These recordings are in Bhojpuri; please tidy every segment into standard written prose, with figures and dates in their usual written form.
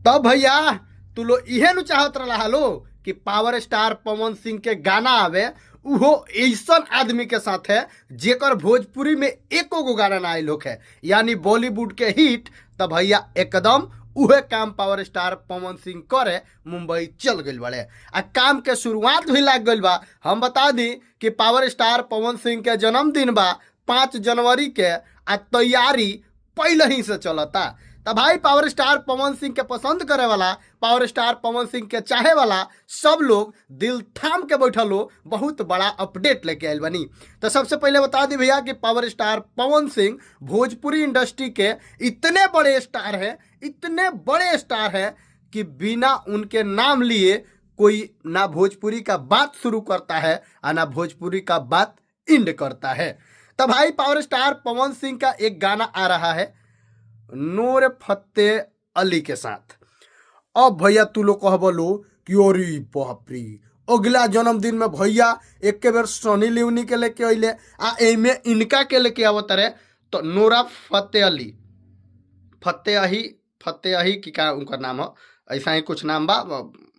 तब भैया तू लो इहे नु चाहत रहा लो कि पावर स्टार पवन सिंह के गाना आवे, उहो ऐसन आदमी के साथ है जेकर भोजपुरी में एको गो गाना ना आइल है, यानी बॉलीवुड के हिट। तब भैया एकदम उहे काम पावर स्टार पवन सिंह करे मुंबई चल गइल बड़े आ काम के शुरुआत भी लाग गइल बा। हम बता दी कि पावर स्टार पवन सिंह के जन्मदिन बा 5 जनवरी के आ तैयारी पहले ही से चलता। तब भाई पावर स्टार पवन सिंह के पसंद करे वाला, पावर स्टार पवन सिंह के चाहे वाला सब लोग दिल थाम के बैठल हो, बहुत बड़ा अपडेट लेके आयल बनी। तो सबसे पहले बता दी भैया कि power star Pawan Singh Bhojpuri industry के इतने बड़े स्टार हैं, इतने बड़े स्टार हैं कि बिना उनके नाम लिए कोई ना भोजपुरी का बात शुरू करता है और ना भोजपुरी का बात इंड करता है। तब भाई पावर स्टार पवन सिंह का एक गाना आ रहा है नूर फतेह अली के साथ। अब भैया तू लोग कह बोलो कि अरे बाप रे, अगला जन्मदिन में भैया एक के बेर सनी लियोनी के लेके अइले आ एमे इनका के लेके आवत रहे। तो नूरा फतेह अली, फतेही की का उनका नाम हो, ऐसा ही कुछ नाम बा,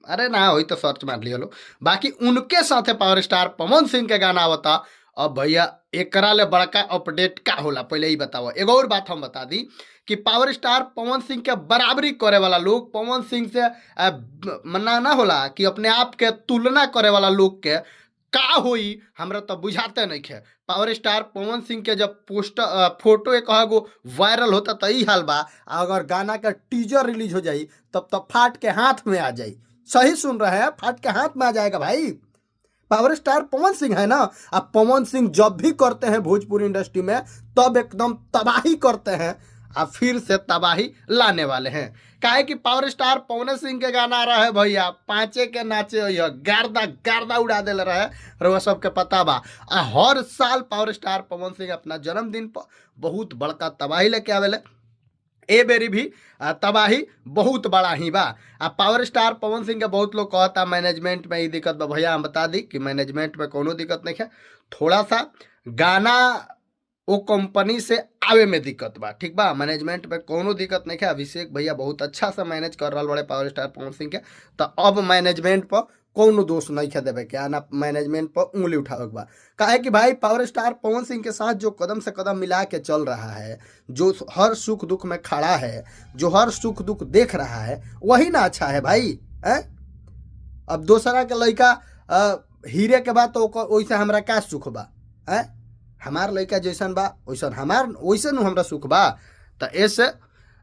अरे ना होई तो सर्च मार लियो लो। बाकी उनके साथे पावर स्टार पवन सिंह के गाना आवता। अब भैया एकरा ले बड़का अपडेट का होला पहले ही बताओ। एगो और बात हम बता दी कि पावर स्टार पवन सिंह के बराबरी करे वाला लोग, पवन सिंह से मना ना होला कि अपने आप के तुलना करे वाला लोग के का होई हमरा तो बुझाते नहीं है। पावर स्टार पवन सिंह के जब पोस्टर फोटो एक गो वायरल होता तो यही हाल बा, अगर गाना का टीजर रिलीज हो जाई तब तो फाट के हाथ में आ जाई। सही सुन रहे हैं, फाट के हाथ में आ जाएगा भाई। पावर स्टार पवन सिंह है ना, अब पवन सिंह जब भी करते हैं भोजपुरी इंडस्ट्री में तब एकदम तबाही करते हैं, अब फिर से तबाही लाने वाले हैं। काहे कि पावर स्टार पवन सिंह के गाना आ रहा है भैया, पांचे के नाचे हो गार्दा गार्दा उड़ा दे रहा है, और सबके पता बा। हर साल पावर स्टार पवन सिंह अपना जन्मदिन पर बहुत बड़का तबाही लेके आवेले। ए बेरी भी तबाही बहुत बड़ा ही बा। पावर स्टार पवन सिंह के बहुत लोग कहता मैनेजमेंट में ही दिक्कत बा। भैया हम बता दी कि मैनेजमेंट में कोनो दिक्कत नहीं है, थोड़ा सा गाना वो कंपनी से आवे में दिक्कत बा, ठीक बा। मैनेजमेंट में कोनो दिक्कत नहीं है। अभिषेक भैया बहुत अच्छा से मैनेज कर रहा बड़े पावर स्टार पवन सिंह के, तो अब मैनेजमेंट पर कोनो दोष नहीं है देवे के, ना मैनेजमेंट पर उंगली उठावे के बा। काहे कि भाई पावर स्टार पवन सिंह के साथ जो कदम से कदम मिला के चल रहा है, जो हर सुख दुख में खड़ा है, जो हर सुख दुख देख रहा है, वही ना अच्छा है भाई। अब दूसरा के लड़का हीरे के बाद तो वैसे हमरा का सुख बा, हमार लड़का जैसन बा वैसन हमार वैसे नु हमरा सुख बा। तो ऐसे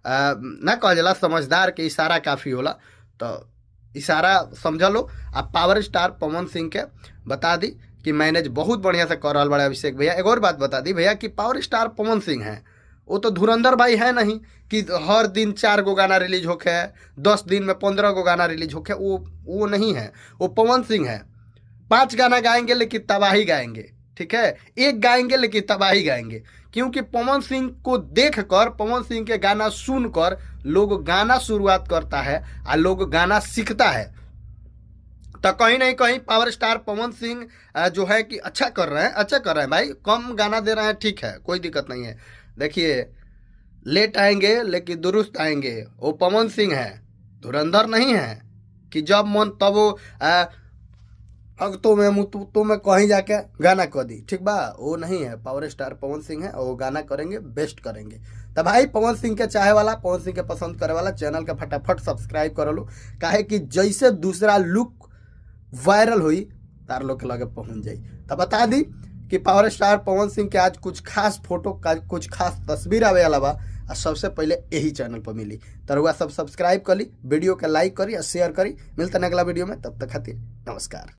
ना कह जाला, समझदार के इशारा काफ़ी होला, तो इशारा समझ लो। आप पावर स्टार पवन सिंह के बता दी कि मैनेज बहुत बढ़िया से कर रहा बड़ा अभिषेक भैया। एक और बात बता दी भैया कि पावर स्टार पवन सिंह है वो तो धुरंधर भाई है नहीं कि हर दिन 4 गो गाना रिलीज होके है, 10 दिन में 15 गो गाना रिलीज होके, वो नहीं है। वो पवन सिंह है, 5 गाना गाएंगे लेकिन तबाही गाएंगे, ठीक है। 1 गाएंगे लेकिन तबाही गाएंगे, क्योंकि पवन सिंह को देखकर, पवन सिंह के गाना सुनकर लोग गाना शुरुआत करता है और लोग गाना सीखता है। तो कहीं नहीं कहीं पावर स्टार पवन सिंह जो है कि अच्छा कर रहे हैं भाई। कम गाना दे रहे हैं, ठीक है, कोई दिक्कत नहीं है। देखिए लेट आएंगे लेकिन दुरुस्त आएंगे, वो पवन सिंह है, धुरंधर नहीं है कि जब मन तब वो तो मैं कहीं जाके गाना कर दी, ठीक बा, वो नहीं है। पावर स्टार पवन सिंह है और वो गाना करेंगे, बेस्ट करेंगे। तो भाई पवन सिंह के चाहे वाला, पवन सिंह के पसंद करे वाला चैनल का फटाफट सब्सक्राइब कर लो, काहे कि जैसे दूसरा लुक वायरल हुई तार लोग के लगे पहुंच जाई। तो बता दी कि पावर स्टार पवन सिंह के आज कुछ खास फोटो का कुछ खास तस्वीर आवे वाला बा, और सबसे पहले यही चैनल पर मिली। तो रउआ सब सब्सक्राइब करी, वीडियो के लाइक करी और शेयर करी। मिलते हैं अगला वीडियो में, तब तक खातिर नमस्कार।